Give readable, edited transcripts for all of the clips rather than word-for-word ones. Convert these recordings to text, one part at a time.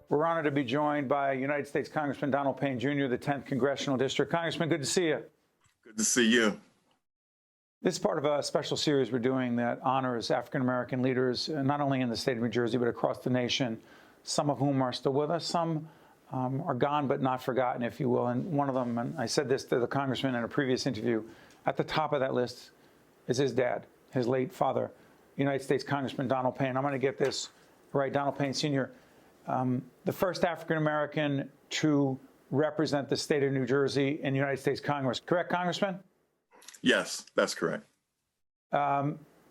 We're honored to be joined by United States Congressman Donald Payne Jr., the 10th Congressional District. Congressman, good to see you. Good to see you. This is part of a special series we're doing that honors African-American leaders, not only in the state of New Jersey, but across the nation, some of whom are still with us. Some are gone but not forgotten, if you will. And one of them, and I said this to the congressman in a previous interview, at the top of that list is his dad, his late father, United States Congressman Donald Payne. I'm going to get this right. Donald Payne Sr., the first African-American to represent the state of New Jersey in the United States Congress. Correct, Congressman? Yes, that's correct.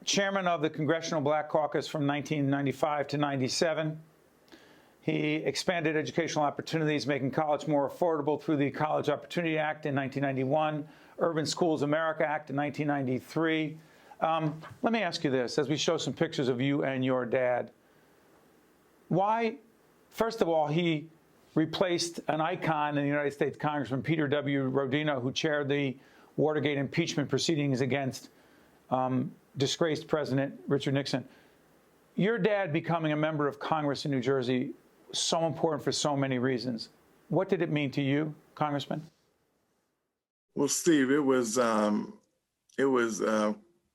Chairman of the Congressional Black Caucus from 1995 to 97. He expanded educational opportunities, making college more affordable through the College Opportunity Act in 1991, Urban Schools America Act in 1993. Let me ask you this, as we show some pictures of you and your dad. Why, first of all, he replaced an icon in the United States Congressman Peter W. Rodino, who chaired the Watergate impeachment proceedings against disgraced President Richard Nixon. Your dad becoming a member of Congress in New Jersey, so important for so many reasons. What did it mean to you, Congressman? Well, Steve, it was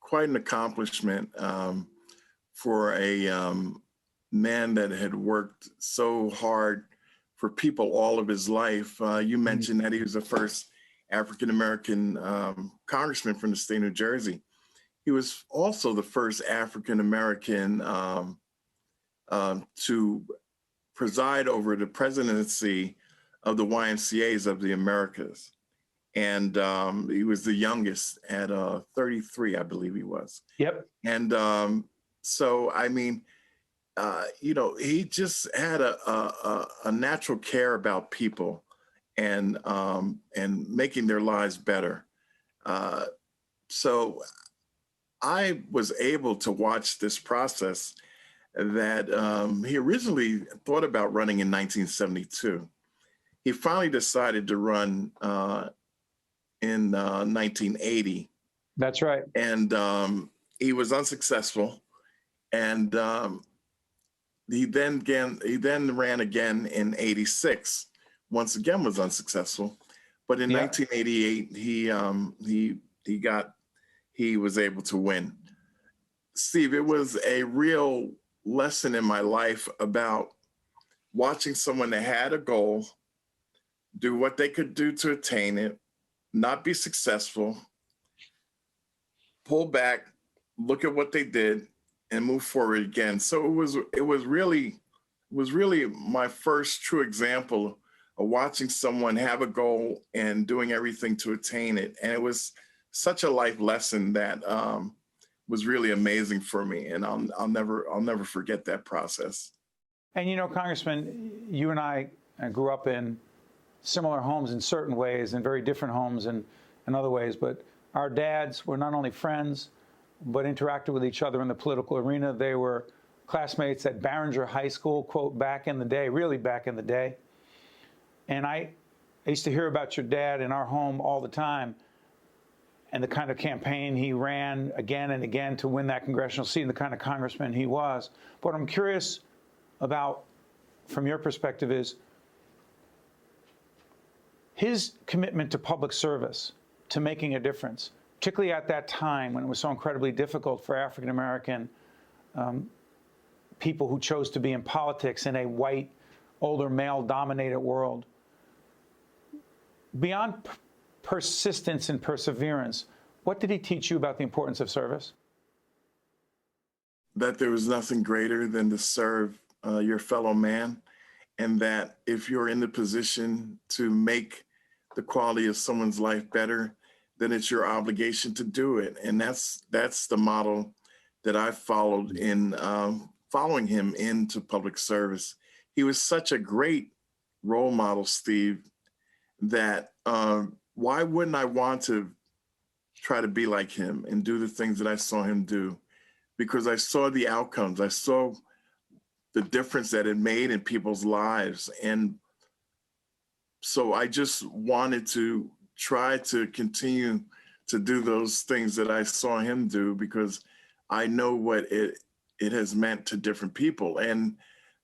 quite an accomplishment for a man that had worked so hard for people all of his life. You mentioned that he was the first African-American congressman from the state of New Jersey. He was also the first African-American to preside over the presidency of the YMCAs of the Americas. And he was the youngest at 33, I believe he was. Yep. And so, I mean, you know, he just had a natural care about people and making their lives better. So I was able to watch this process that he originally thought about running in 1972. He finally decided to run in 1980. That's right. And he was unsuccessful. And he then ran again in 86. Once again was unsuccessful. But in 1988, he was able to win. Steve, it was a real lesson in my life about watching someone that had a goal, do what they could do to attain it, not be successful, pull back, look at what they did, and move forward again. So it was really my first true example of watching someone have a goal and doing everything to attain it. And it was such a life lesson that was really amazing for me, and I'll never forget that process. And you know, Congressman, you and I grew up in similar homes in certain ways, and very different homes in other ways. But our dads were not only friends, but interacted with each other in the political arena. They were classmates at Barringer High School, quote, back in the day, really back in the day. And I used to hear about your dad in our home all the time, and the kind of campaign he ran again and again to win that congressional seat, and the kind of congressman he was. What I'm curious about, from your perspective, is his commitment to public service, to making a difference, particularly at that time when it was so incredibly difficult for African-American people who chose to be in politics in a white, older, male-dominated world. Beyond persistence and perseverance, what did he teach you about the importance of service? That there was nothing greater than to serve your fellow man, and that if you're in the position to make the quality of someone's life better, then it's your obligation to do it. And that's the model that I followed in following him into public service. He was such a great role model, Steve, that why wouldn't I want to try to be like him and do the things that I saw him do? Because I saw the outcomes. I saw the difference that it made in people's lives. And so I just wanted to try to continue to do those things that I saw him do, because I know what it has meant to different people. And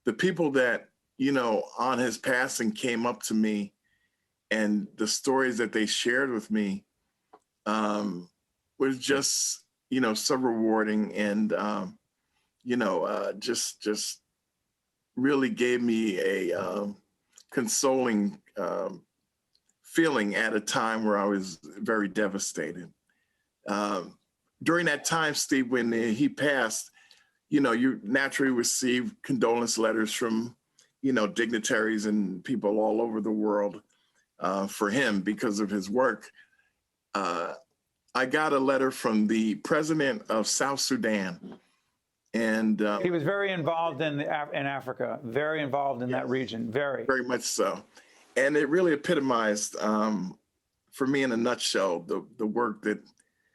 the people that on his passing came up to me, and the stories that they shared with me was just, so rewarding, and, just really gave me a consoling feeling at a time where I was very devastated. During that time, Steve, when he passed, you naturally receive condolence letters from, dignitaries and people all over the world for him because of his work. I got a letter from the president of South Sudan. And he was very involved in Africa, very involved in that region, very much so. And it really epitomized, for me in a nutshell, the work that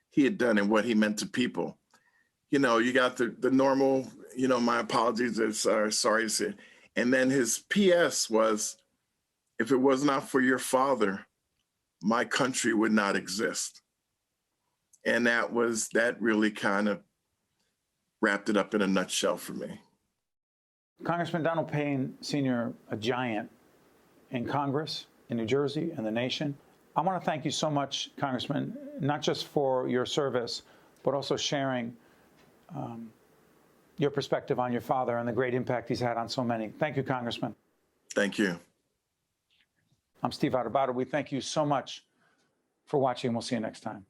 he had done and what he meant to people. You got the normal, my apologies, sorry to say. And then his PS was, if it was not for your father, my country would not exist. And that really kind of wrapped it up in a nutshell for me. Congressman Donald Payne, Sr., a giant in Congress, in New Jersey, and the nation. I want to thank you so much, Congressman, not just for your service, but also sharing your perspective on your father and the great impact he's had on so many. Thank you, Congressman. Thank you. I'm Steve Adubato. We thank you so much for watching. We'll see you next time.